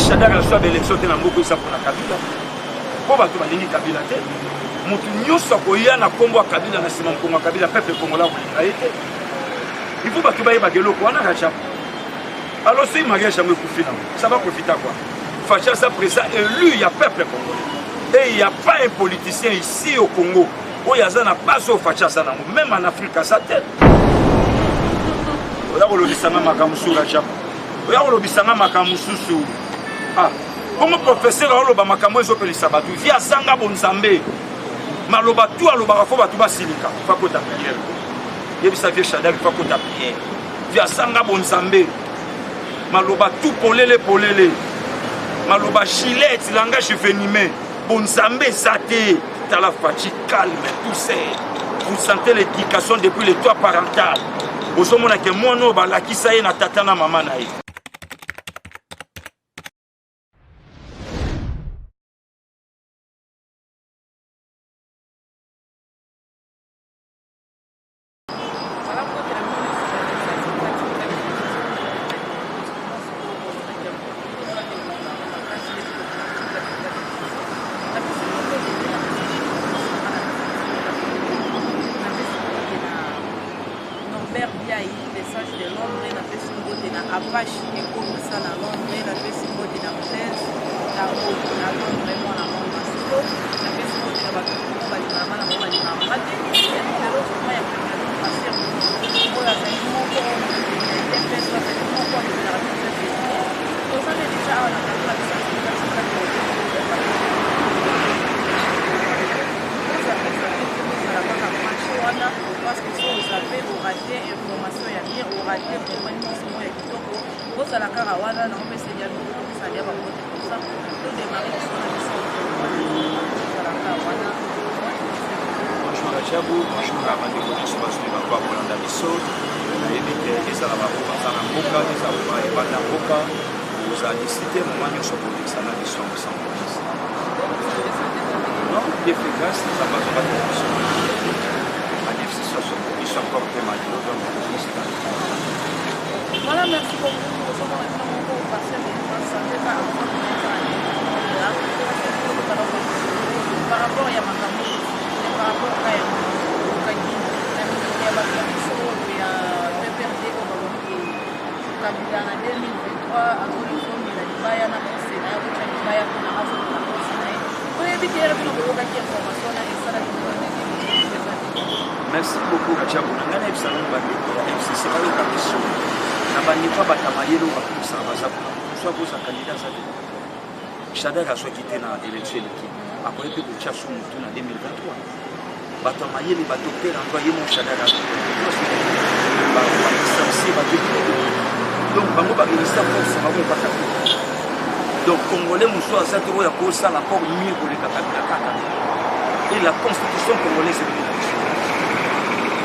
Shadak la soit élection te na mboko isa pour la Kabila. Pour bato balingi Kabila te. Mutu nyoso koya na kombo Kabila na sima mkongo Kabila peuple congolais ko été. Il faut bato baye bagelo ko na racha. Alors si mariage jamais koufi na. Ça va profiter quoi? Facha sa président élu, il y a peuple congolais. Et il n'y a pas un politicien ici au Congo. Où il y a un pas au Facha ça même en Afrique à sa tête. Oya ko lobisanga makamusu racha. Oya ko lobisanga makamusu. Ah, comme professeur oloba makambo ezopelisa batu via zanga bonzambe. Maloba tu aloba fo batu basilika. Fa kota prière. Yebisa vie Shadak fa kota prière. Via zanga bonzambe. Maloba tout polele. Maloba gilet langage venimé. Bonzambe zate. T'as la fatigue calme, tout c'est. Vous sentez l'éducation depuis le toit parental. Vous avez que moi non la qui ça y est na tata na maman na yi. Voilà, merci beaucoup. Par rapport à Makamou, par rapport à Kagui, la musique à Bakamoso, et à PPRD, Kabila en 2023, à Molisson, il a dit Baya, na Sénat, il a dit Baya, na Afrique, na Sénat. Vous avez dit qu'il y a une information, et ça, merci beaucoup, Rachabou. Nous avons fait ça, c'est pas une question. Nous avons fait Batamayelo, soit pour sa candidat. Shadak a soit quitté dans l'élection d'équipe. Après, il y a eu en 2023. Batamayelo, les docteurs ont envoyé mon Shadak à donc, donc, Congolais, Moussa, ça te voit pour ça, l'accord mieux pour les Kakabila. Et la constitution congolaise est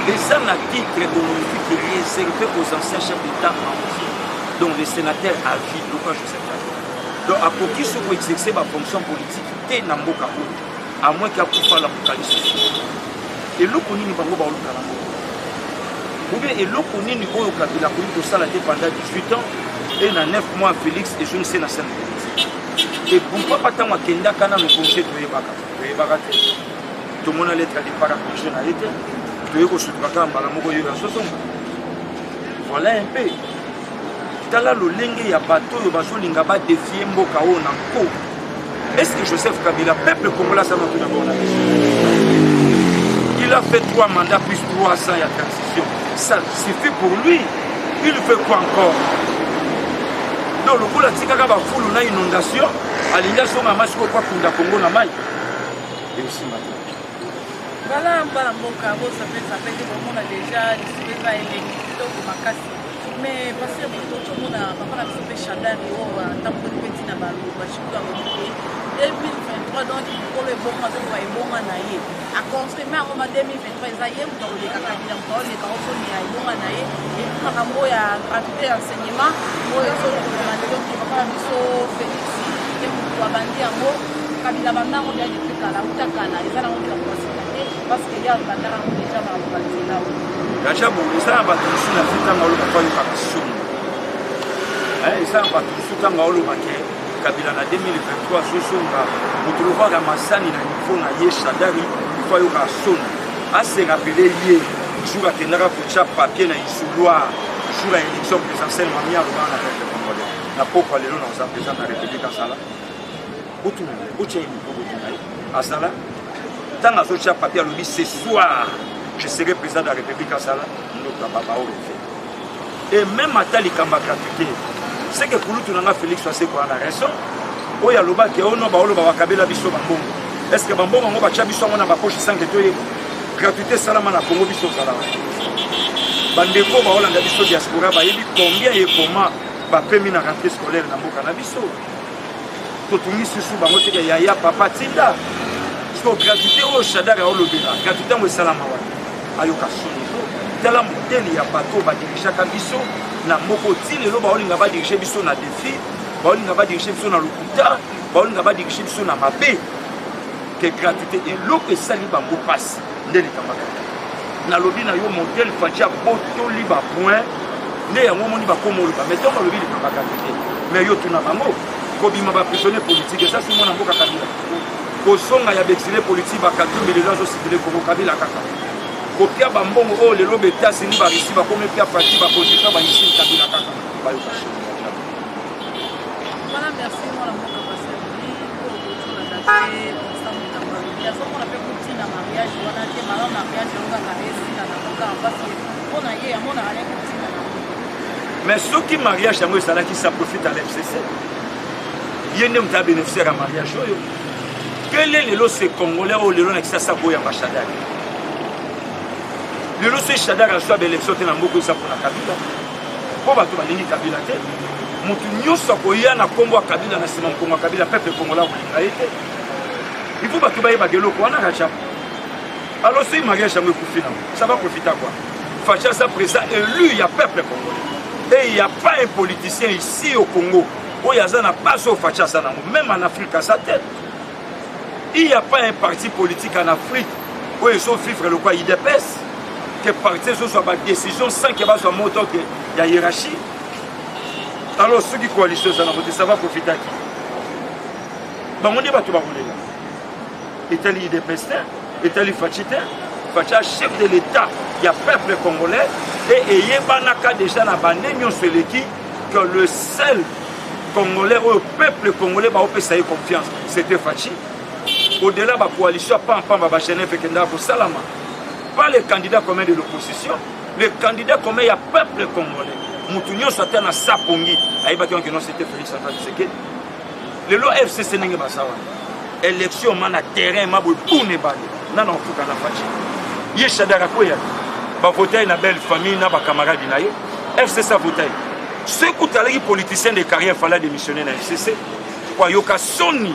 les armes à titre de l'Olympique est réservé aux anciens chefs d'État, dont les sénateurs à vie, Lucas Joseph. Donc, à qui se peut exercer ma fonction politique, t'es Namboka, à moins qu'il y ait la localisation. Et l'eau qu'on y n'est pas au Kalambo. Ou bien, et l'eau qu'on y n'est pas au Kabila, pour ça, la pendant 18 ans, et dans 9 mois, Félix, et je ne sais pas si et pourquoi pas tant que Kenda Kana me conseille de Yébaka. Tout le monde a lettre à des paraprofessionnalités. Voilà un peu. Tala lo lenge ya bato yo bazo linga ba défier mboka o na ko. Est-ce que Joseph Kabila peuple congolais ça va tout d'abord na il a fait 3 mandats plus 3 ans ya transition. Ça suffit pour lui. Il fait quoi encore? Donc le bola tikaka ba fulu na inondation, alinga so mama siko kwa kunda Congo na mai. Et aussi maintenant. Voilà, ça fait vraiment déjà des mais parce que tout le monde a fait Shadak et petit na balu, et puis 2023 donc pour le bon mois à construire mais en 2023 ça y est dans les Kakabila les carreaux ni à bon et puis makambo ya activité enseignement moi so na ndio papa biso Félix et pour bandi yango Kabila banda ko ya dikala utakala ezala ngo parce qu'il y a un bandara déjà dans le pays là. Rachabou, ça va tout sur la fête dans le pays par son. Ça va tout sur dans le paquet. Kabila na 2023 sosonga motoloba Ramasani na niveau na ye Shadari il faut yoka sona a se rappeler ye jour akendaka kotia papier na isouloir jour ya élection présidentielle mamia alobana na peuple congolais na pokwa lelo na oza président de la République asala botuna botia ye niveau botuna ye asala ntango azotia papier alobi ce soir je serai président de la République asala ndoka baba oyo fait et même ata likambo ya gratuité c'est que kulutu nanga Félix Oase kwa na raison oyo alobaki ono baoloba bakabela biso bambongo est-ce que bambongo ngo batia biso ngo na bapoche sanke toyeba gratuité salama na Congo biso kala bandeko baolanda biso diaspora bayebi combien et comment bapemi na rentrée scolaire na mboka na biso totungi susu bango teke yaya papa tinda parce que gratuité oyo Shadari aolobela gratuité ngo esalama wana ayoka soni tala modele ya bato badirigaka biso na moko ti lelo baolinga badirige biso na défi baolinga badirige biso na lokuta baolinga badirige biso na mabe ke gratuité eloko esali bango pasi nde likambaka nalobi na yo modele fatia botoli bapoint nde yango omoni bakoma oloba mais ntongo alobi likambaka te mais yo tuna bango kobima baprisonnier politique eza simo na mboka Kabila kosonga ya baexilé politique bakatumbi lelo azosibile Kongo Kabila kaka kopia bambongo oyo lelo betasini barisi bakome pia parti bakonstitua banisini Kabila kaka bayoka voilà merci moi la mboka pasali na date ya soko na pe kutina mariage wana te mara mariage onga karesi na mboka parce que on a ye amona ale kutina na mais soki mariage yango esalaki ça profite à l'FCC yende mta bénéficiaire à mariage oyo quel est lelo ce congolais oyo lelo na kisasa boya Shadari lelo se Shadari aswa baélection te na mboko eza mpona Kabila mpo bato balingi Kabila te motu nyonso akoya na nkombo ya Kabila na nsima mokongo ya Kabila peuple congolais akolinga ye te il faut bato bayebaka eloko wana kachapo alors si mariage yango ekufi nango ça va profiter à quoi Facha sa président élu il y a peuple congolais et il n'y a pas un politicien ici au Congo où il y a un pas au Facha sa nango même en Afrique à sa tête il n'y a pas un parti politique en Afrique où ils sont fifres le quoi IDPS que parti ce soit par décision sans qu'il y ait un moto qu'il y a hiérarchie. Alors ceux qui coalition ça va profiter à qui? On dit pas tout le monde là. Est-elle IDPS? Est-elle Fachite? Facha chef de l'État, il y a peuple congolais et il y a déjà na bandemio celui qui que le seul congolais au peuple congolais va opérer confiance. C'était Fachi. Au-delà de la coalition, pas Salama. Pas les candidats communs de l'opposition, les candidats communs, il y a peuple congolais. Moutounion s'attend à Sapongi. Aïbakion qui non c'était Félix Antoine Tshisekedi. Le lot FCC n'est pas ça. Élection, man a terrain, ma boule, tout n'est pas. Non, non, faut qu'on a fait. Yé Shadara Koya. Va voter une belle famille, na ba camarade naïe. FCC a voté. Ceux qui sont politiciens de carrière, il fallait démissionner dans FCC. Kwa yoka soni.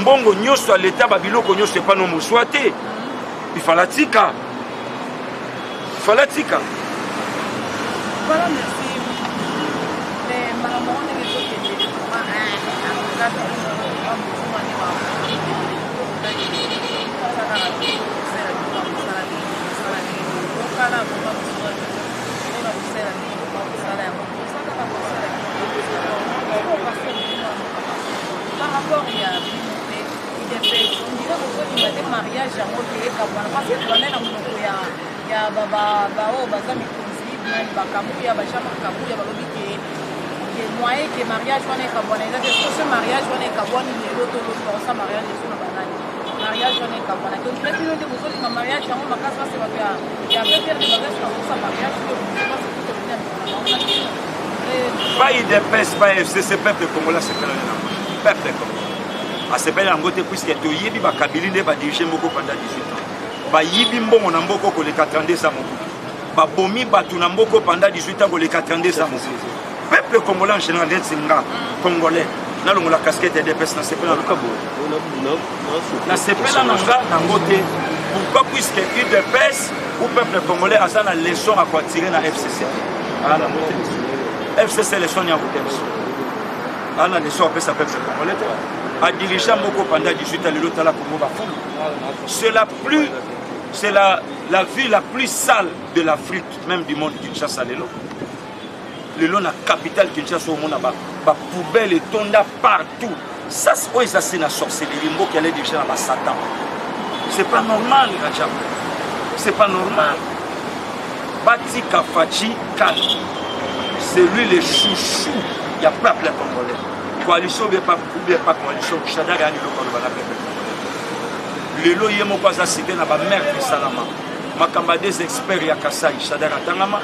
Mbongo nyoso à l'état babiloko nyoso pas non moswate. Il fallait tika. Il fallait tika. Voilà, merci. Les mamans de les autres qui par rapport il y a des mariages à montrer parce que on est dans le ya baba bao bazami konzi bakamuya bashama kamuya balobi ke moyen que mariage on est kabona ça ce mariage on est kabona ni l'autre ça mariage sur la banane mariage on est kabona donc les gens de vous le mariage on va casser c'est pas il y a peut-être des bagages sur ça mariage pas IDPS pas FCC peuple congolais c'est peuple congolais à ce pays en côté puisque to yebi ba kabili ne ba diriger mboko pendant 18 ans ba yibi mbongo na mboko ko le 42 ça mboko ba bomi batu na mboko pendant 18 ans ko le 42 ça mboko peuple congolais en général singa congolais na longo la casquette de DPS na sepela na kabo na sepela na nga na ngote pourquoi puisque UDPS ou peuple congolais a ça la leçon à quoi tirer na FCC à la montée FCC leçon ya route à la leçon après ça peuple congolais à diriger Moko pendant 18 ans, c'est la ville la plus sale de l'Afrique, même du monde, Kinshasa. Le la capitale Kinshasa au monde. ba poubelle et tonda partout. Ça c'est la sorcellerie, mot qu'elle est déjà dans la Satan. C'est pas normal, Rajab. C'est pas normal. Bati Kafachi Kal, c'est lui le chouchou. Il y a pas plein de Congolais. Coalition ou pas coalition, Chada gagne le Congolais. Le lo yemo kwa za cité na ba maire de Salama. Makamba des experts ya Kasai, Chada Tangama.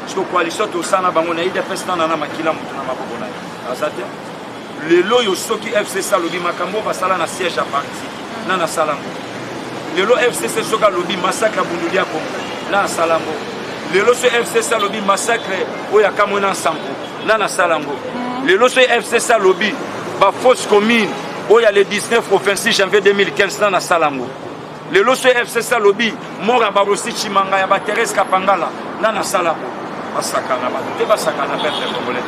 Parce que coalition to sana bango na ide pesta na makila mutu na maboko na. Azate. Le lo yo soki FC Salobi makambo ba sala na siège à parti. Na Salango. Le lo FCC soka lobi massacre à Bundulia Congo. Na Salango. Le lo so FC Salobi massacre oya kamona Sampo. Na Salango. Le lo so FC Salobi ba fausse commune oya le 19 au 26 janvier 2015 na Salango. Le lo so FC Salobi mora ba Rossi Chimanga ya ba Thérèse Kapangala na Salango. Basakana ba te basakana peuple congolais.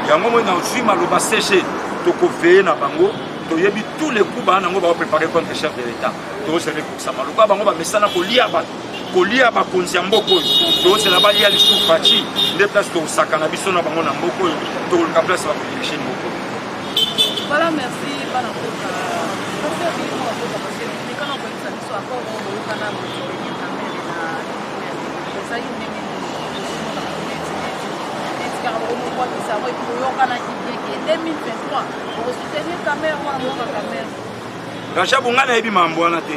Yango mo na aussi maloba séché to ko veiller na bango. Toyebi tous les coups ba nango ba préparer contre le chef de l'État. To se pour ça maloba bango ba mesana ko lia ba konzi ya mboko to se la ba lia li soufachi de place to sakana biso na bango na mboko to ka place ba ko dirige mboko. Voilà, merci bana ko ka. Parce que ni mo ko parce que ni kana ko isa biso akoro mo kana mo ni kamera na ça y est ni car on voit que ça va pour yo kana ki 2023 pour soutenir caméra moi mo caméra Rajab ngana yebi mambo wana te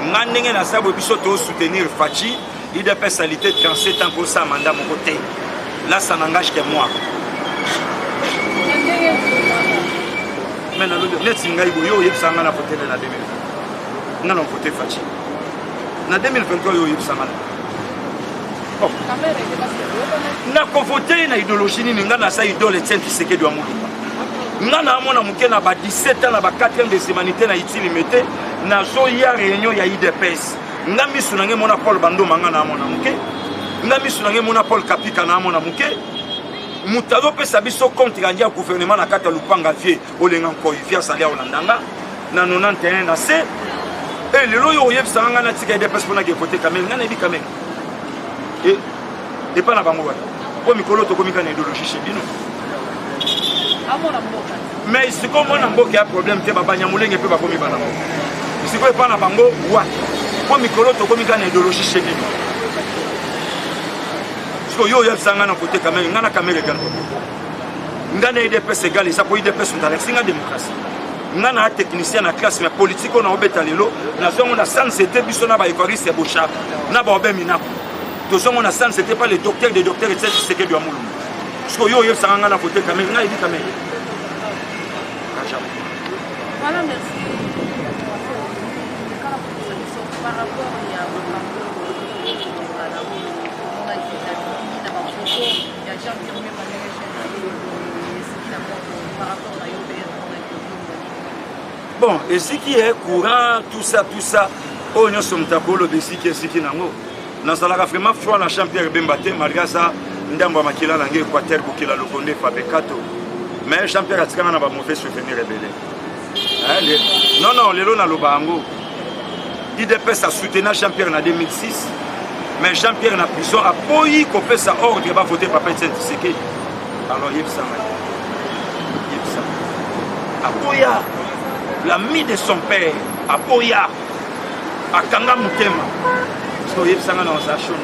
ngandenge na sabo biso to soutenir Fachi IDP salité 37 ans pour ça mandat mon côté là ça n'engage que moi mais na lodo net singa yo yebisa ngana voter na 2020 ngana voter Fachi na 2023 yo yebisa ngana na voter na idéologie ni ngana sa idole tenti seke do amuluka ngana amona muke na ba 17 ans na ba 4e des humanités na itili mete na zo ya réunion ya IDPS ngami sunange mona Paul Bando mangana amona muke ngami sunange mona Paul Kapika na amona muke mutalo pesa biso compte kandia gouvernement na kata lupanga vie olenga ko ifia salia olandanga na 91 na C et le loyo yebsa ngana tika IDPS pona ke voter kamel ngana bi kamel et pas na bango wala ko mikolo to komika na idéologie chez bino mais c'est comme on a un problème te baba nyamulenge pe ba komi bana c'est quoi pas na bango wa ko mikolo to komika na idéologie chez bino parce que yo yebsa ngana côté kamel ngana kamel kan ngana IDPS égal ça pour IDPS on a singa démocratie ngana technicien na classe mais politique on a obeta lelo na zongo na sans c'était biso na ba Evariste Bocha na ba obemina to zongo na sans c'était pas les docteurs des docteurs et c'est que du amulu parce que yo yebsa ngana côté kamel ngana dit kamel. Voilà, merci. Par rapport bon, et ce qui est courant, tout ça, oh, nous sommes d'accord, le béci qui est ce qui n'a pas. Nous avons vraiment froid la champion Bembate, malgré ça, nous avons makila langue Équateur pour qu'il a le condé Fabecato. Mais le champion a tiré un mauvais souvenir rebelle. Non, le lot n'a le bango. IDPS a soutenu Jean-Pierre en 2006, mais Jean-Pierre en prison a poyi qu'on fait sa ordre, il va voter Papa Tshisekedi. Alors il y a ça. Apoya, l'ami de son père, Apoya, Akanga Mutema. Parce qu'il y a ça dans sa chaîne.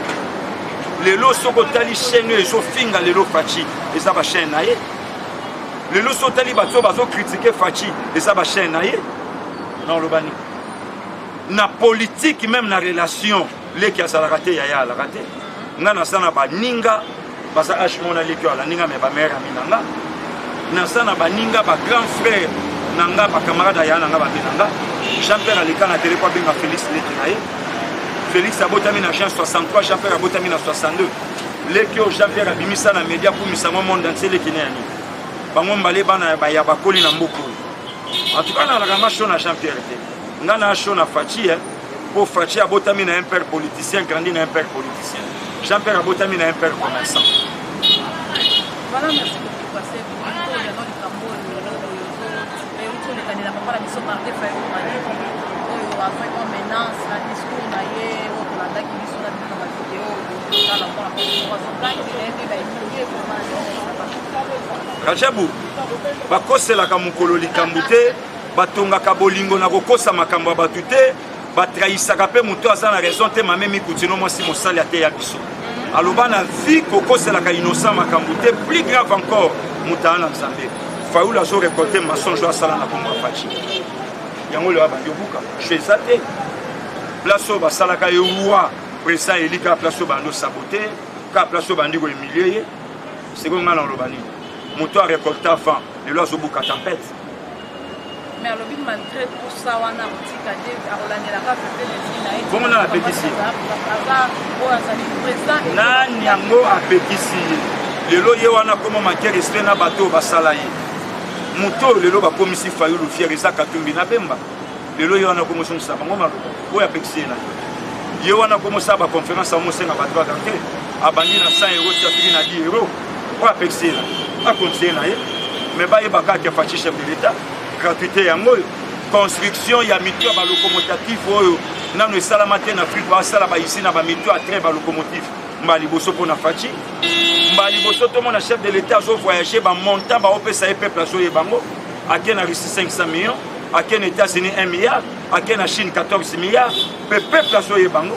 Les lots sont tali chaîne, ils sont finga les lots Fachi, et ça va chaîne naïe. Les lots sont tali bateau, ils ont critiqué Fachi, et ça va chaîne naïe. Non, le bani. Na politique, même na relation, les qui a ça raté, yaya la raté. Ngana sana ba ninga, basa ashmona les qui a la ninga, mais ba mère aminanga. Nasana ba ninga, ba grand frère, nanga, ba camarade yaya nanga, ba binanga. Jean-Pierre Aleka na télé, quoi, benga Félix Lekinaye. Félix a botami na chance 63, Jean-Pierre a botami na 62. Les qui ont Jean-Pierre a bimisa na média pour misa monde entier les qui n'est bango mbale bana ba ya bakoli na mboko. En tout cas, na la gamacho na Jean-Pierre. Ngana show na Fachi pour Fachi a botami na un père politicien, grandi na un père politicien. Jean-Pierre a botami na un père commerçant. Voilà, merci beaucoup. Parce que il y a dans le Cameroun, mais autour des candidats, papa la mission marquée fait au Mali. Après qu'on menace, la discours d'ailleurs, on a qui sont là dans la vidéo, dans la vidéo, on a fait 300 plaques, il a été évolué pour Rajabu bakoselaka mokolo likambo te batongaka bolingo na kokosa makambo ya bato te batrahisaka mpe moto aza na raison te mamemi kutino mwasi mosali ate ya biso aloba na vie kokoselaka innocent makambo te plus grave encore moto aa na nzambe Fayoul azo récolté mensonge asala na kombo ya faci yango lewa bandi obuka jeu eza te place oyo basalaka ye roi président eli kaka place oyo bandi osabote kaka place oyo bandi koemilie ye seko ngai na oloba nini moto arécolte avant lelo azobuka tempête mais alobi malgré tout ça wana kotika te akolandelaka pepele na ye bongo nani apekisi nani yango apekisi ye lelo ye wana koma make respect na bato oyo basala ye moto lelo bakomisi Fayoul fiere eza katumbi na bemba lelo ye wana komosongisa bango maloba oyo apekisi ye na ye wana komosala baconférence amosenga bato bakarte abandi na 100 euro ti afiki na 10 euro oyo apekisi ye na akontinue na ye mais bayebaka ake faci chef de l'état gratuité yango oyo construction ya mito ya balocomotatif oyo nano esalama te na afrique basala baisi na bamito ya train balocomotif mbala liboso mpo na faci mbala liboso tomona chef de l'état azovoyage bamontant baopesa ye peuple azoyebango ake na Russie 500 millions ake na états-unis 1 milliard ake na chine 14 milliards mpe peuple azoyebango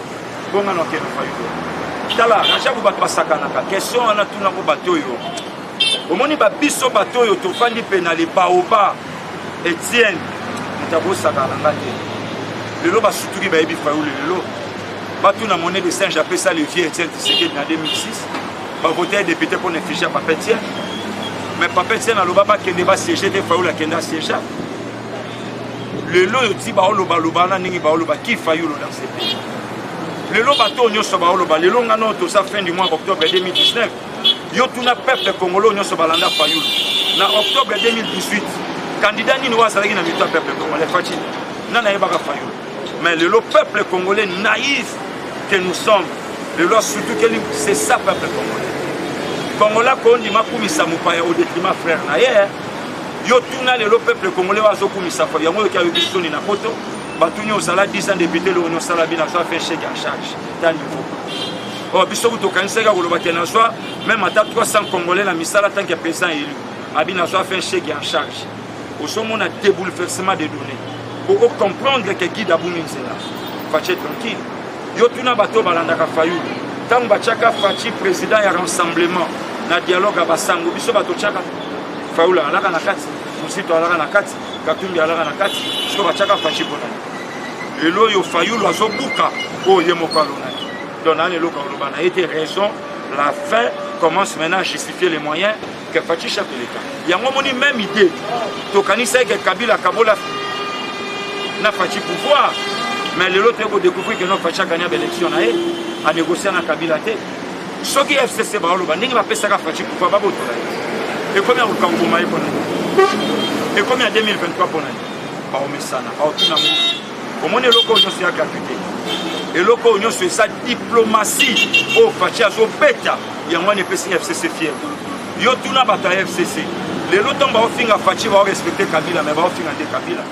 bonga na ake na Fayoul tala rajabu bato basakanaka question wana tunango bato oyo omoni babiso bato oyo tofandi mpe na lebaoba Etienne mutabosaka na ngate lelo basutuki bayebi Fayoul lelo batu na monnaie de Saint appelé ça le vieux Etienne Tshisekedi en 2006 ba voté député pour néficher Papa Etienne mais Papa Etienne aloba ba kende ba siéger de Fayoul akenda siéger lelo yoti ba oloba loba na ningi ba oloba ki Fayoul dans ce pays lelo bato nyonso ba oloba lelo ngano to sa fin du mois octobre 2019 yo tuna peuple congolais nyonso balanda Fayoul na octobre 2018 candidat nini wazalaki na mito peuple congolais faci nana yebaka Fayoul mais le peuple congolais naïf que nous sommes le surtout que c'est ça peuple congolais kondi makumisa mupaya au détriment frère na ye yo tuna le peuple congolais wazokumisa fa yango ki ayobi soni na poto batuni osala 10 ans député le on sala bina so fait chèque en charge dans niveau oh biso to kaniseka koloba tena so même ata 300 congolais na misala tant que président élu abina so fait chèque en charge au sommet on a des bouleversements des données pour comprendre que Guy Dabouni nzela faci tranquille yo tuna bato balandaka Fayoul tant bachaka faci président ya rassemblement na dialogue à basango biso bato chaka Fayoul alaka na kati musito alaka na kati katumbi alaka na kati so bachaka faci bona elo yo Fayoul azobuka o ye mokalona donc na lelo ka na été raison la fin commence maintenant à justifier les moyens que faci chef de l'état yango moni même idée to kanisa que Kabila Kabola na faci pouvoir mais le l'autre ko découvrir que non faci gagner l'élection na a négocier na Kabila te soki FCC ba lo ba ndingi ba pesa ka faci pouvoir ba boto la et combien au Congo mai pona et combien en 2023 pona ba o mesana ba o tuna mo o moni loko nyo sia gratuité et loko nyo so sa diplomatie o faci azo beta yango ne pesa FCC fier yo tuna ba ta FCC le l'autre ba o finga faci ba o respecter Kabila mais ba o finga de Kabila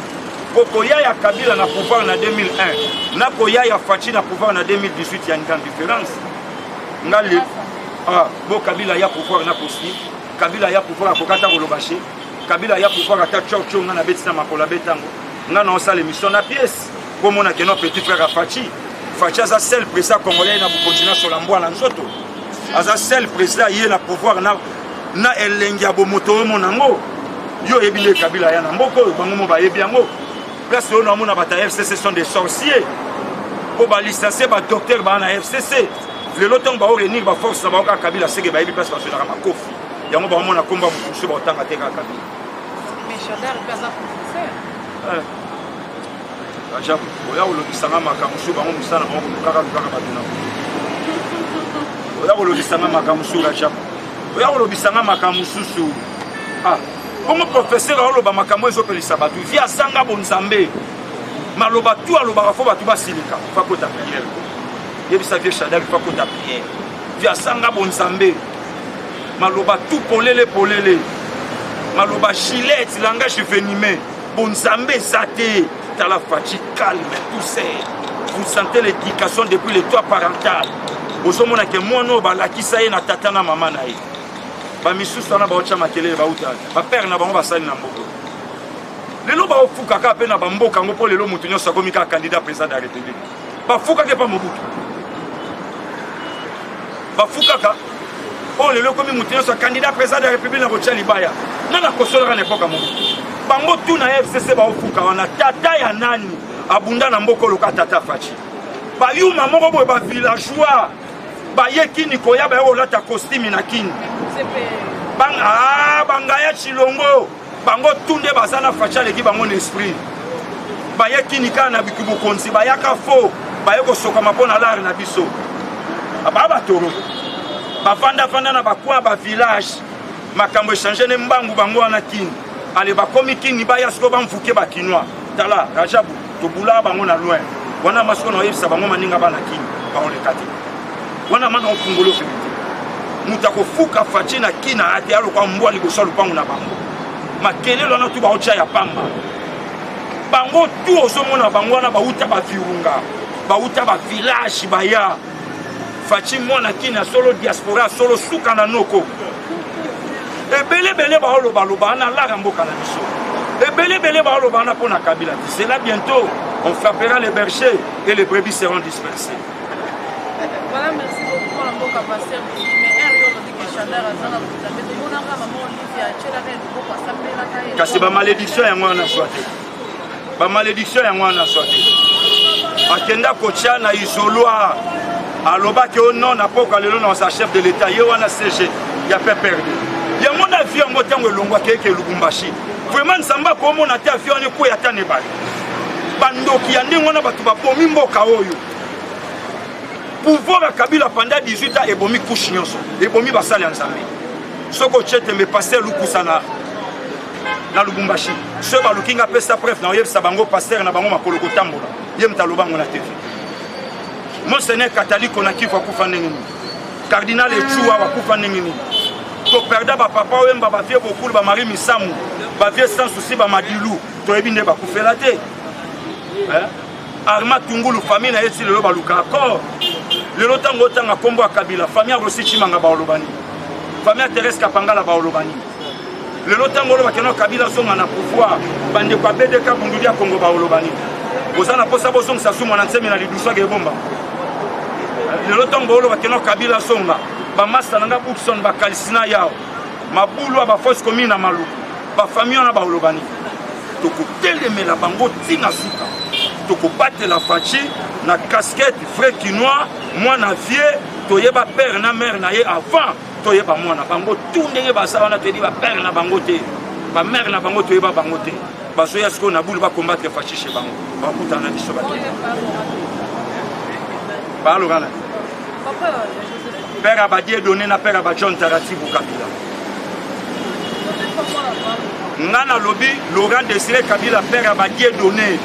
Kokoya ya Kabila na pouvoir na 2001 na koya ya Faci na pouvoir na 2018 il y a une grande différence ngali bo Kabila ya pouvoir na kosi Kabila ya pouvoir akokata kolobashi Kabila ya pouvoir ata chocho ngana betina makola betango ngana osala émission na pièce comme on a que notre petit frère Faci a seul président congolais na continuer sur la mboa na nzoto aza seul président yé na pouvoir na elengi ya bomoto monango yo ebile Kabila ya na mboko bango mo ba yebiango place où nous avons des FCC sont des sorciers. Pour les licenciés, les docteurs dans la FCC. Les lotons vont réunir la force de Kabila, c'est que les place parce que la Makof. Il y a un moment à combat pour le temps à Kabila. Mais Chadar est pas un professeur. J'avoue, il y a un Sanga Makamusu, il y a un Sanga Makamusu. Comme professeur aloba makambo ezopelisa batu via sanga bonzambe maloba tu aloba fo batu basilika fa kota prière yebisa vie Chadar fa kota prière via sanga bonzambe maloba tu polele maloba gilet langage venimé bonzambe zate tala Faci calme tout c'est vous sentez l'éducation depuis les toits parentales ozomona ke mono balakisa ye na tata na mama na ye ba misusu na ba ocha makelele ba uta ba père na bango basali na mboka lelo ba ofuka ka pe na ba mboka ngo po lelo mutu nyoso akomi ka candidat président de la république ba fuka ke pa Mobutu ba fuka ka o lelo komi mutu nyoso candidat président de la république na bocha libaya na kosola na epoka Mobutu bango tu na FCC ba ofuka wana tata ya nani abunda na mboko loka tata Faci ba yuma moko boye ba villageois ba yekini koya ba olata costume na kini bangaya chilongo bango tunde bazana Faci leki bango n'esprit ba yekini kana bikubu konzi ba yaka fo ba yeko soka mapona lar na biso ba toro ba fanda na bakwa ba village makambo changer ne mbangu bango wana kini ale ba komi kini ba yasko ba mfuke ba kinwa tala rajabu to bula bango na loin wana masko na yebisa bango maninga bana kini ba on le kati wana mana okungolo fimiti mutako fuka Faci na kina ate alo kwa mbwa liboso lupangu na bango makelelo na tu ba ocha ya pamba bango tu ozomona bango wana ba uta ba virunga ba uta ba village ba ya Faci mwana kina solo diaspora solo suka na noko ebele ba oloba na la mboka na biso ebele ba oloba na pona Kabila c'est là bientôt on frappera les bergers et les brebis seront dispersées. Voilà, merci beaucoup pour la mboka passer mais Ariel dit que Chandar azana kutambé to mona nga maman Olivia chela ka ndiko kwa sambela ka kasi ba malédiction ya mwana swate ba malédiction ya mwana swate akenda kocha na isoloa aloba ke non na poka lelo na sa chef de l'état ye wana CG ya pe perdu ya mona vie ngo tango elongwa keke Lubumbashi vraiment nsamba ko mona ta vie on ko ya tane ba bandoki ya ndingo na batu ba bomi mboka oyo pouvoir à Kabila pendant 18 ans et bomi couche nyonso et bomi basali nzambe soko chete me passer lukusana na Lubumbashi ce balukinga pesa preuve na yebisa bango pasteur na bango makolo kotambola yemta lobango na TV monseigneur catholique on a kifa kufa nengini cardinal Echua wa kufa nengini to perda ba papa wemba ba vie beaucoup ba mari misamu ba vie sans souci ba madilu to ebinde ba kufela te Arma Tungulu famille na yesi lelo baluka accord lelo tango tanga kombo Kabila famille Rossi Chimanga ba olobani famille Thérèse Kapangala ba olobani lelo tango lo bakeno Kabila songa na pouvoir bande kwa BDK bundulia Kongo ba olobani bozana posa bosong sasu mwana nsemi na liduswa ge bomba lelo tango lo bakeno Kabila songa ba masta nanga Bookson ba kalisina yao mabulu ba force commune na malu ba famille na ba olobani to ko telemela bango tinga suka to battre la Faci na casquette frère quinois moi na vieux toyeba père na mère na ye avant toyeba mwana bango tout ndenge basala na te di ba père na bango te ba mère na bango toyeba bango te baso ya sko na bulu ba combattre Faci chez bango ba kutana biso ba ba logana père Abadie donné na père Abadjon Tarati bu Kabila ngana lobi Laurent Désiré Kabila père Abadie donné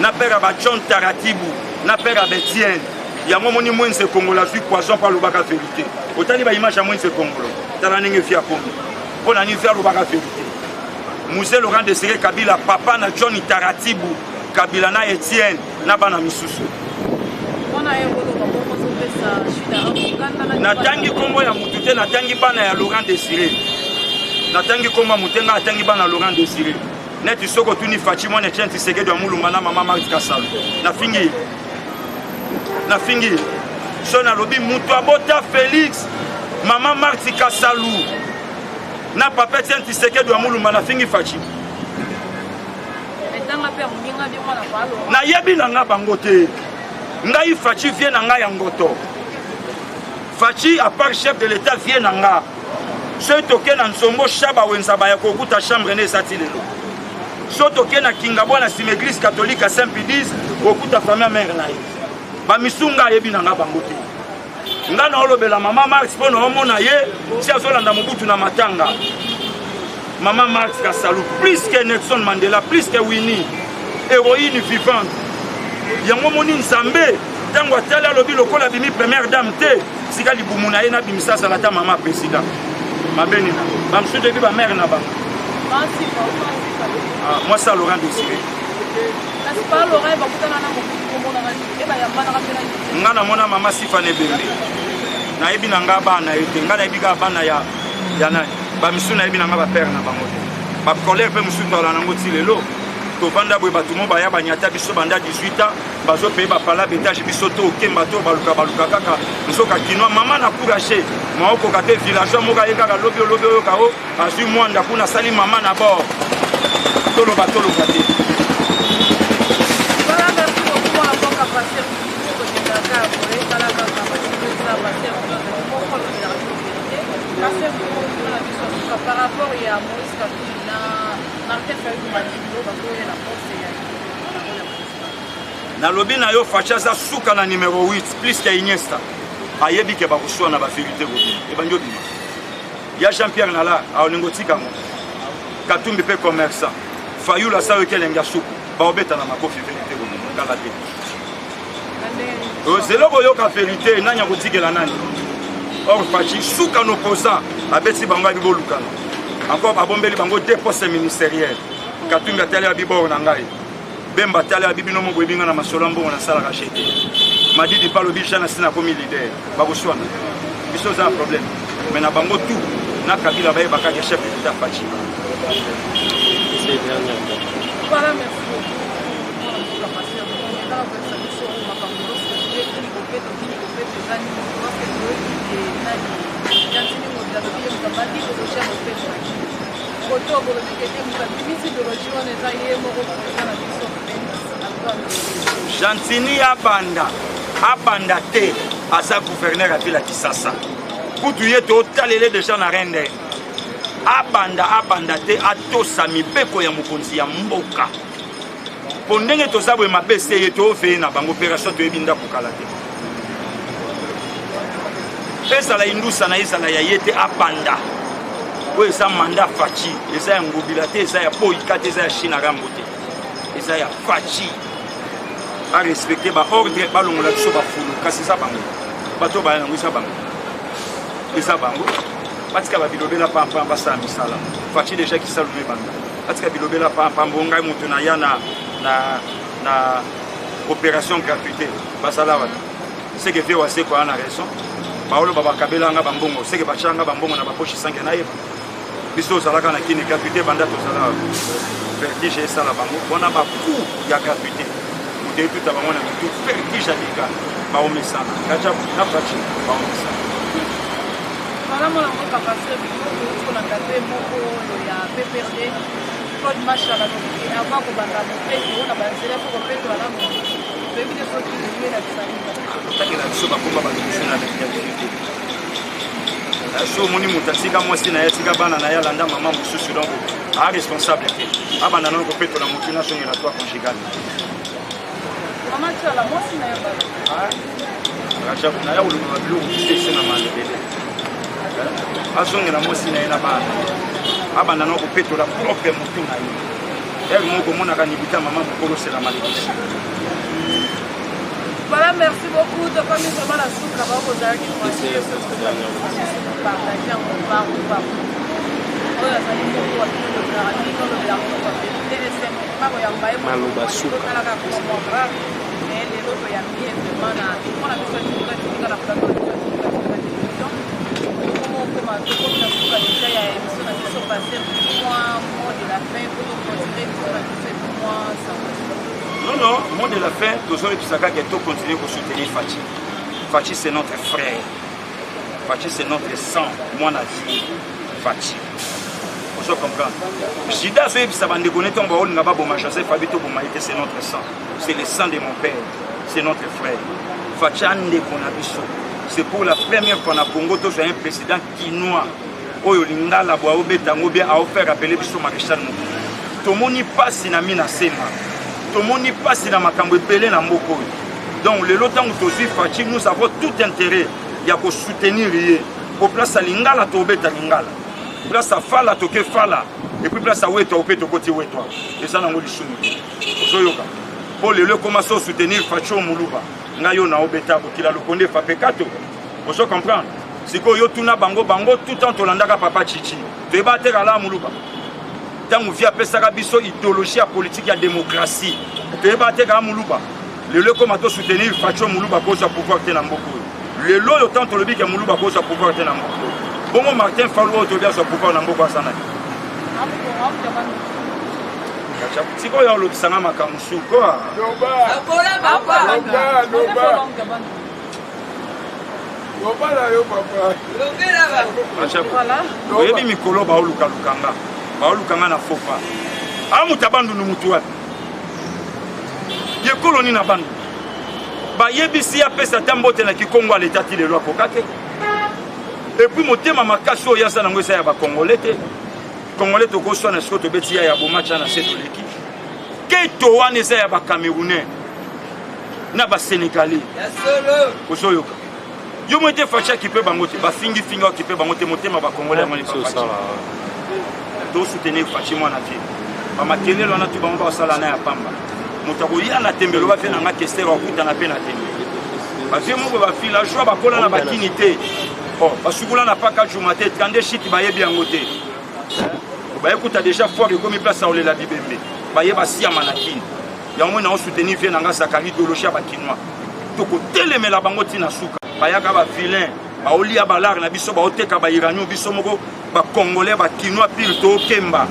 na père Abadjon Taratibu na père Abetienne ya momoni mwense Kongola fi poisson par lobaka vérité otani ba image ya mwense Kongola tala ninge fi akomi pona ni faire lobaka vérité musée Laurent Désiré Kabila papa na John Taratibu Kabila na Etienne na bana misusu natangi kombo ya mutu te natangi bana ya Laurent Désiré natangi kombo mutenga atangi bana Laurent Désiré neti soko tuni Faci mwana chenti sege de mulumba na mama Marthe Kassalu na fingi so na lobi mutu abota Félix mama Marthe Kassalu na papa chenti sege de mulumba na fingi Faci na yebi na nga bango te ngai Faci vie na nga ya ngoto Faci à part chef de l'état vie na nga so toke na nsombo shaba wenza ba ya kokuta chambre ne satilelo soto ke na kinga bwana sim église catholique à Saint-Pédis okuta famille mère na ye ba misunga yebi na nga bango te nga na olobela mama Marx pona omona ye si azolanda Mobutu na matanga mama Marx Kassalu plus que Nelson Mandela plus que Winnie héroïne vivante yango moni nzambe tango atali alobi lokola bimi première dame te sika libumu na ye na bimisa salata mama président mabeni na bamsu debi ba mère na bango moi ça Laurent Désiré nga na mona mama Sifa Nebembe na yebi na nga bana ete nga na yebi ka bana ya nani bamisu na yebi nanga bapere na bango te bacolere mpe mosusu toala nango ti lelo tovanda boye bato mo baya banyata biso banda 18 ans bazopaye bapala betage biso to okemba to baluka kaka mosoka kinwa mama na courage maokoka te villageois moko aye kaka lobi oyoka o azwi mwanda kuna asali mama na bord toloba te par rapport à Maurice Kampi na nalobi na yo facha za suka na numéro 8 plus que Iniesta ayebi ke bakuswa na ba vérité robin e banjo bima ya Jean-Pierre Nala aolingo tikamo Katumbi pe commerçant Fayula sa yo kelenga suku ba obeta na makofi vérité robin kala te zelo boyo ka vérité nanya kotikela nani or fachi suka no posa abeti bango bibo lukana encore babombeli bango deux postes ministériels Katumbi atali abibo na ngai Bemba tali abibino mo boyebinga na masolo mbongo na sala rachete madidi palo bijana sina komi leader bakoswana biso za problème mais na bango tout na kabila baye bakaki chef d'état fachi c'est dernier voilà merci Jantini abanda te asa gouverneur à ville à Kisasa kutu yeto talele déjà na rende abanda te atosa mibeko ya mokonzi ya mboka pondenge tozabwe mapese yeto fe na bango opération to ebinda kokala te pesa la indusa na isa la yete abanda oyo eza manda fachi eza ya ngobila te eza ya boyika te eza ya chine arambo te eza ya fachi arespecte baordre balongola biso bafulu kasi eza bango bato baya nango eza bango batika babilobela pampam basala misala fachi deja kisalume banda batika bilobela pampam bongai moto na ya na opération gratuité basala wata seke vie waseko ana raison baolo babakabelanga bambongo seke bachanga bambongo na baposhi sange na yeba biso ozalaka na kini gratuité banda tozala vertige esala bango wana baku ya gratuité moteyi tuta bango na mitu vertige alika baomesana kaja na fachi baomesana malamu nango kapase bikolaka te moko ya PPRD Claude Machala loki avant kobanda mopeti ona banzela po kopeti malamu toyebi te soki elakisani otakela biso bakomba babiso na difficulté so moni moto atika mwasi na ye atika bana na ye alanda mama mosusu donc aresponsable te abanda nano kopetola motu nasongela toi conjugal na ye oluka biloko ese na malebele azongela mwasi na ye na bana abanda nano kopetola propre motu na ye ere moko omonaka nibita mama mokolosela malekisi. Voilà, merci beaucoup. De comme nous avons la soupe, là-bas, vous avez dit que c'est partagé en part ou pas. On a fait une photo à tout le monde, on a fait des essais, pas qu'on y a pas eu de soupe. On a fait une photo à mais les autres, il y a bien vraiment on a fait une photo à la plateforme de comment commencer, comme la soupe a déjà, il y a une émission qui s'est passée, moi, de la fin, pour nous continuer, pour moi, ça va. Non, mot de la fin, toujours Pisaka qui continue à soutenir Fachi. Fachi c'est notre frère. Fachi c'est notre sang. Moi, on a dit Fachi. Vous comprenez? Jida Zoé Pisabande connaît ton baol, n'a pas bon Joseph Fabito Bomaïté, c'est notre sang. C'est le sang de mon père. C'est notre frère. Fachi Ande Konabiso. C'est pour la première fois na Congo, tu as un président quinois. Oyo Lingala Boaobe Tangobe a offert appeler Biso Maréchal Moukou. Tomoni passe na mina sema. Tout le monde n'y passe dans ma cambre pelée dans Moko. Donc, le temps où tu Fachi, nous avons tout intérêt à soutenir pour place à Lingala, tu obéis à Lingala. Place à Fala, tu es Fala. Et puis place à Oué, tu obéis à côté Oué. Et ça, on a dit pour le commencer à soutenir Fachi au Moulouba. Nayo na obéta, qui a le condé Fapekato. Vous comprenez? C'est que yo tuna bango bango tout le temps tu l'as papa Chichi. Tu es battu à la Moulouba. Tant que vous avez biso idéologie politique et démocratie. Tu es battu à Moulouba. Le comment soutenir Fachi Moulouba pour pouvoir tenir Mboko. Le lot autant que le bic à Moulouba pour pouvoir tenir Mboko. Bongo Martin Fayulu to bien so pouvoir na mboko sana. Siko ya olobisanga makamsu quoi. Oyebi mikolo baolukanga na fofa amuta bandu numutu wapi yekolo ni na bandu bayebisi ya pesa tambote na kikongo aleta ti lelo akokate et puis motema makasi oyo aza nango eza ya bakongole te kongole tokoswana siko tobeti ya bomatcha na se toleki keto wana eza ya bakamerounais na basénégalais kozoyoka yo mo ete facha kipe bango te bafingifinga kipe bango te motema bakongole amoni facha to soutenir fachi mwana vie bamakelelo wana tu bango basala na ya pamba moto akoya na tembelo bafe na nga kester akutana mpe na tembelo bavie moko bafila joa bakola na bakini te basukula na paka juma te kande shiti bayebi yango te bayekuta déjà foire ekomi place aolela bibembe bayeba siama na kini yango na osoutenir vie na nga sakari idéologie ya bakinois tokotelemela bango ntina suka bayaka bavilain baolia balare na biso baoteka bairanio biso moko bakongolais bakinois pile tookemba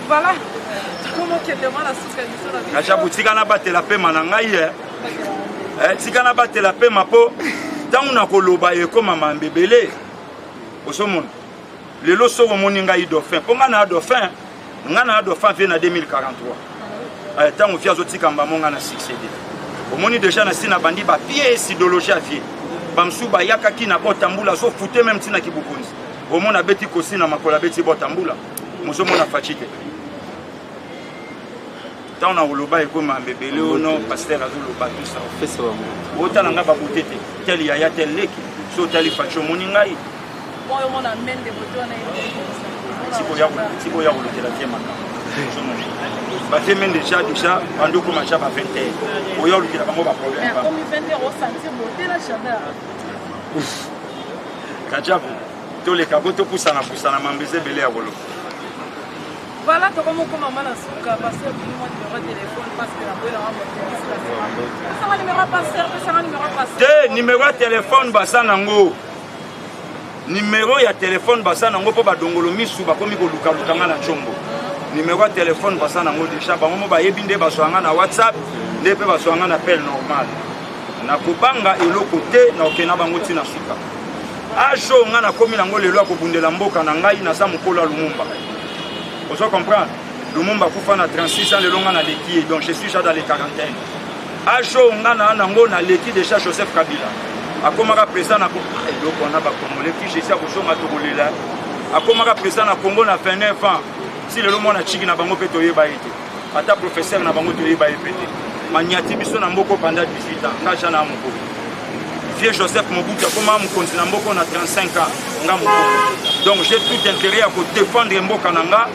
Voilà. Comment qu'elle demande la soupe? Kacha boutika na batela pema na ngai tika na batela pema po tangu na koloba ekoma mambebele osomona lelo soko moni ngai dauphin po nga na dauphin vie na 2043 tangu fia zotika mbamo nga na succéder omoni déjà na sina bandi ba pièce idéologie à vie bamsu ba yakaki na botambula so fute même tina kibukunzi omona beti kosi na makola beti botambula mosomona fachite tant on a oloba ekoma mbebele ono pasteur azoloba tout ça fait ça otala nga babutete tel yaya tel leki so tali facho moni ngai bon yo mona mende boto na siko ya olotela tema ba temen déjà ando ko macha ba 20 oyo olukila bango ba problème ba comme 20 au sentir boté la chaleur kajabu to le kaboto pusana mambeze bele ya bolo. Voilà comment maman a souka parce que moi numéro de téléphone parce que la bonne ça va numéro passer ça va numéro passer numéro de téléphone basa nango numéro ya téléphone basa nango po badongolo misu bakomi ko luka lukanga na chombo numéro de téléphone basa nango déjà bango ba yebi nde baswanga na WhatsApp nde pe baswanga na appel normal na kubanga eloko te na okena bango tina suka ajo nga na komi nango lelo akobundela mboka na ngai na sa mokolo ya Lumumba. Vous comprenez? Lumumba kufa na 36 ans le longa na leki donc je suis déjà dans les quarantaines. Ajo ngana nango na leki déjà Joseph Kabila. Akomaka président na donc on a ba Congolais qui je sais ko songa to kolela. Akomaka président na Congo na 29 ans. Si le lomo na chiki na bango peto yeba ete. Ata professeur na bango to yeba epete. Manyati biso na mboko pendant 18 ans. Kacha na moko. Vieux Joseph Mobutu akoma mu continent mboko na 35 ans. Donc j'ai tout intérêt à défendre mboka nanga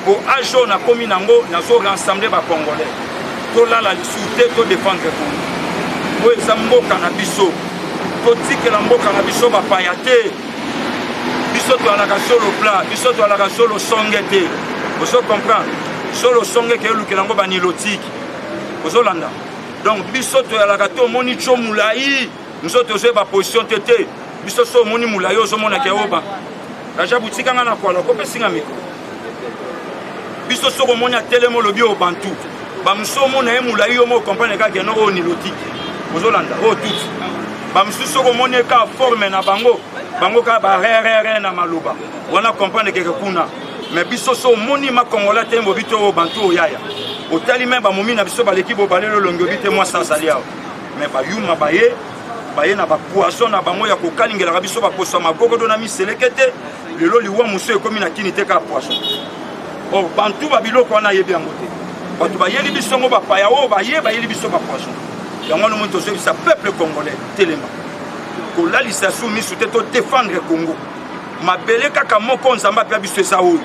pour ajo na komi nango nazo rassembler ba Congolais. To la souté to défendre Congo. Oyo za mboka na biso. To tikela mboka na biso ba payate. Biso to ala solo plat, biso to ala solo songete. Vous comprenez? Solo songe ke lukela ngo ba nilotiki. Vous landa. Donc biso to ala to moni chomulai, nous autres zo ba position tété. Biso so moni mulayo zo mona ke oba. Kaja butika nga na kwala ko pesinga miko. Biso so moni atelemo lobi o bantu. Ba mso mona e mulayo mo comprendre ka ke no o nilotiki. Vous landa. O tout. Ba mso so moni ka forme na bango ka ba re na maloba. Wana comprendre ke kuna. Mais biso so moni ma Congolais tembo bito o bantu o yaya. O tali même ba momi na biso ba l'équipe o balelo longo bité moi sans salia. Mais ba yuma baye na ba poisson na bango ya ko kalingela biso ba poso magogo na miselekete lelo liwa muso ekomi na kini te ka poisson. O bantu ba biloko wana yebi yango te. Batu ba yeli biso ngo ba paya o ba yeli biso ba poisson. Yango no monto so bisa peuple congolais telema. Ko la lisasu misu te to défendre Congo. Mabele kaka moko nzamba pe biso esa oyo.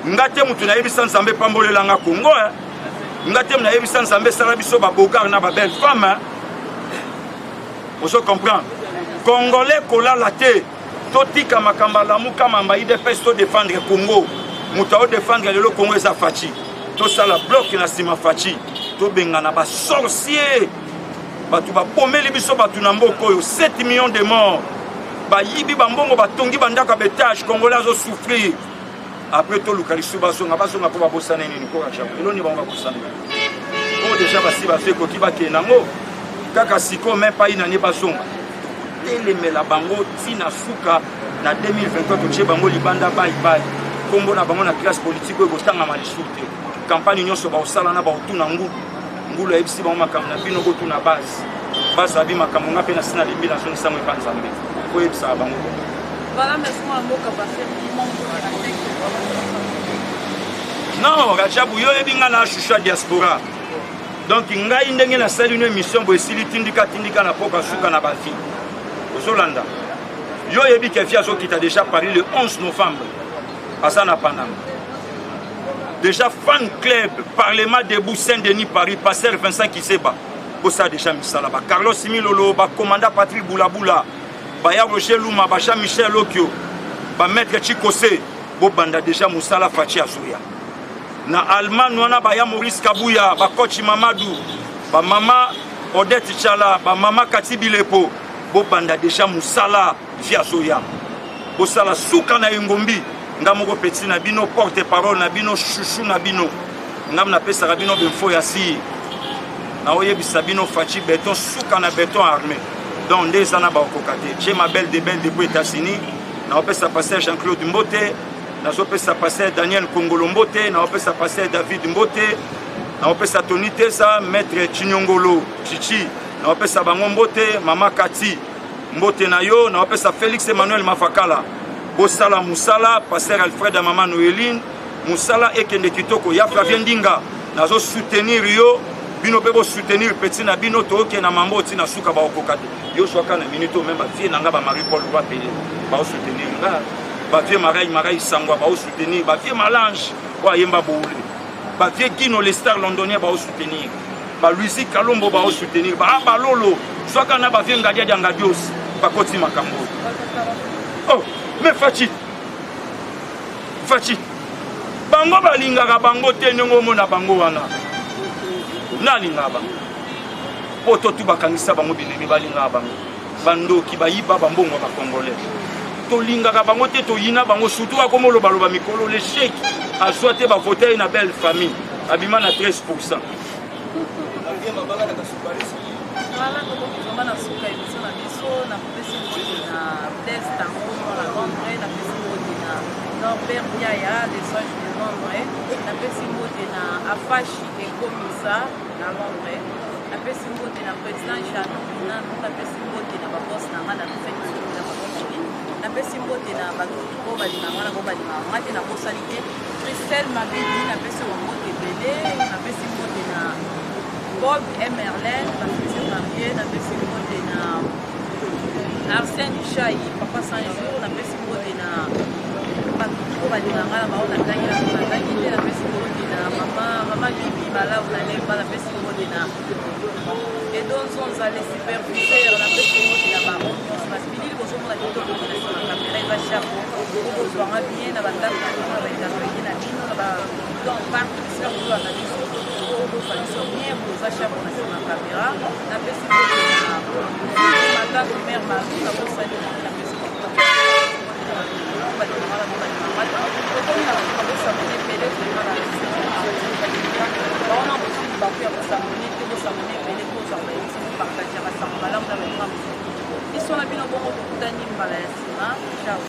Ngate mutu na yebisa nzambe pambolela nga Congo ngate na yebisa nzambe sala biso ba bokar na ba belle femme. Vous comprenez? Congolais kola la te totika makamba lamu kama mbaide pesi to défendre Congo moto ao défendre lelo Congo eza Faci tosala bloc na sima Faci tobengana basorcier bato babomeli biso bato na mboka oyo 7 millions de morts bayibi bambongo batongi bandako betage congolais azosouffrir après toluka lisu basonga mpo babosana nini mpo kachabo eloni bango bakosana oyo deja basi baso ekoki bakende nango kaka siko me pai nani basonga telemela bango ntina suka na 2023 totie bango libanda baibai kombo na bango na classe politique oyo ekotangama lisu te campagne nyonso baosala na baotuna ngulu ayebisi bango makambo na bino botuna base abi makambo nga mpe na sina limbi nazongisango epa nzambe koyebisaka bango non Rajabu yo yebi nga na chouchou ya diaspora donc ngai ndenge nasali une émission boye esili tindika na poka suka na bafi ozolanda yo yebi kefi azokita déjà Paris le 11 novembre aza na Panama déjà fan club parlement debout Saint-Denis Paris pasteur Vincent Kiseba bosa déjà misala ba Carlos Similolo ba commandant Patrick Boulabula ba ya Roger Luma ba Jean Michel Okio ba maître Chikose bo banda déjà musala Faci azoya na Allemagne wana ba ya Maurice Kabuya ba coach Mamadou ba mama Odette Chala ba mama Katibi Lepo bo banda déjà musala via azoya bo sala suka na Ngombi ngamoko petit na bino porte parole na bino chouchou na bino ngam na pesa bino benfo ya si na oyebisa bino Faci béton suka na béton armé donc des ana ba okokate j'ai ma belle depuis États-Unis na opesa passer Jean-Claude Mbote na opesa passer Daniel Kongolo Mbote na opesa passer David Mbote na opesa Tony Tesa maître Chinyongolo Chichi na opesa bango Mbote mama Kati Mbote na yo na opesa Félix Emmanuel Mafakala bosala musala passer Alfred à maman Noéline musala ekende kitoko ya Flavien Ndinga nazo soutenir yo bino pe bo soutenir petit na bino to ke na mambo tina suka ba okokate yo soka na minute même ba vie nanga ba Marie Paul ba payer ba soutenir nga ba vie Marai Sangwa ba soutenir ba vie Malange wa yemba boule ba vie Kino les stars londoniens ba soutenir ba Luisi Kalombo ba soutenir ba Lolo soka na ba vie Ngadia Ngadios ba koti makambo oh mais Faci bango balingaka bango te ndenge mona bango wana nalinga bango poto tu bakangisa bango binemi balinga bango bandoki bayiba bambongo ba congolais tolingaka bango te toyina bango surtout akomolo baloba mikolo le chèque azwa te ba voter na belle famille abima na 13%. Voilà, comme na suka émission na biso na pesi na test tango na Londres na pesi na Norbert Biaya des sages de Londres na pesi na Afashi et Komisa na Londres na pesi na président Jean na pesi na ba boss na na fête na ba boss na pesi na ba ko ba na mwana ko ba na mate na bosalite Christelle Mabedi na pesi mbote belé na pesi na Bob Emerlen, la future mariée, la pessimité na Arsène Duchai, Papa Saint-Jour, la pessimité na Patrick Badinanga, la Daniela, la pessimité na Maman Bibi, Bala, la Lemba, la pessimité na et donc on a les superviseurs, la pessimité na Baron, parce que l'île, vous avez la caméra, il va chapeau, vous avez bien, la bataille, la bataille, la mine, donc partout, c'est là où vous avez bien pour achats pour la caméra, la personne madame mère Marie, la personne la personne